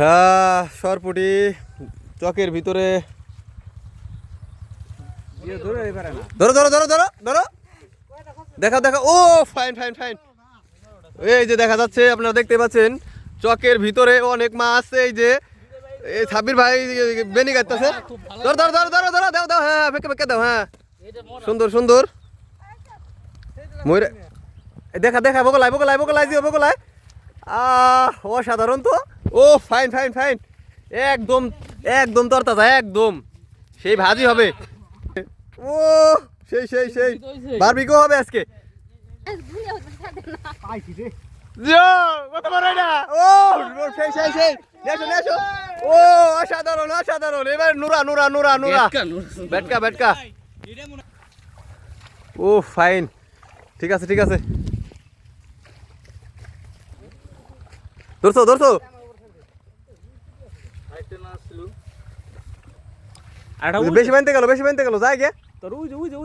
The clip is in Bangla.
হ্যাঁ, সরপুটি চকের ভিতরে। ধরো ধরো ধরো ধরো ধরো, দেখা দেখা। ও ফাইন ফাইন ফাইন। এই যে দেখা যাচ্ছে, আপনারা দেখতে পাচ্ছেন চকের ভিতরে অনেক মাছ। এই যে এই সাব্বির ভাই বেনি গাইতেছে। ধরো ধরো ধরো ধরো ধরো, দাও দাও, হ্যাঁ ফেকে ফেকে দাও। হ্যাঁ, সুন্দর সুন্দর ময়ূরে। দেখা দেখা, বগলাই বগলাই বগলাই দিও, বগলাই। অসাধারণ তো। ও ফাইন ফাইন ফাইন, একদম একদম তরতাজা, একদম সেই ভাজি হবে। ও সেই সেই সেই বারবিকিউ হবে আজকে। কত বড় এটা! ও সেই সেই সেই, নেছো নেছো। ও অসাধারণ অসাধারণ। এবার নুরা নুরা নুরা নুরা, বেটকা বেটকা। ও ফাইন, ঠিক আছে ঠিক আছে। ধরছো ধরছো। বেশি বানতে গেল, বেশি বানতে গেল, যায় গে।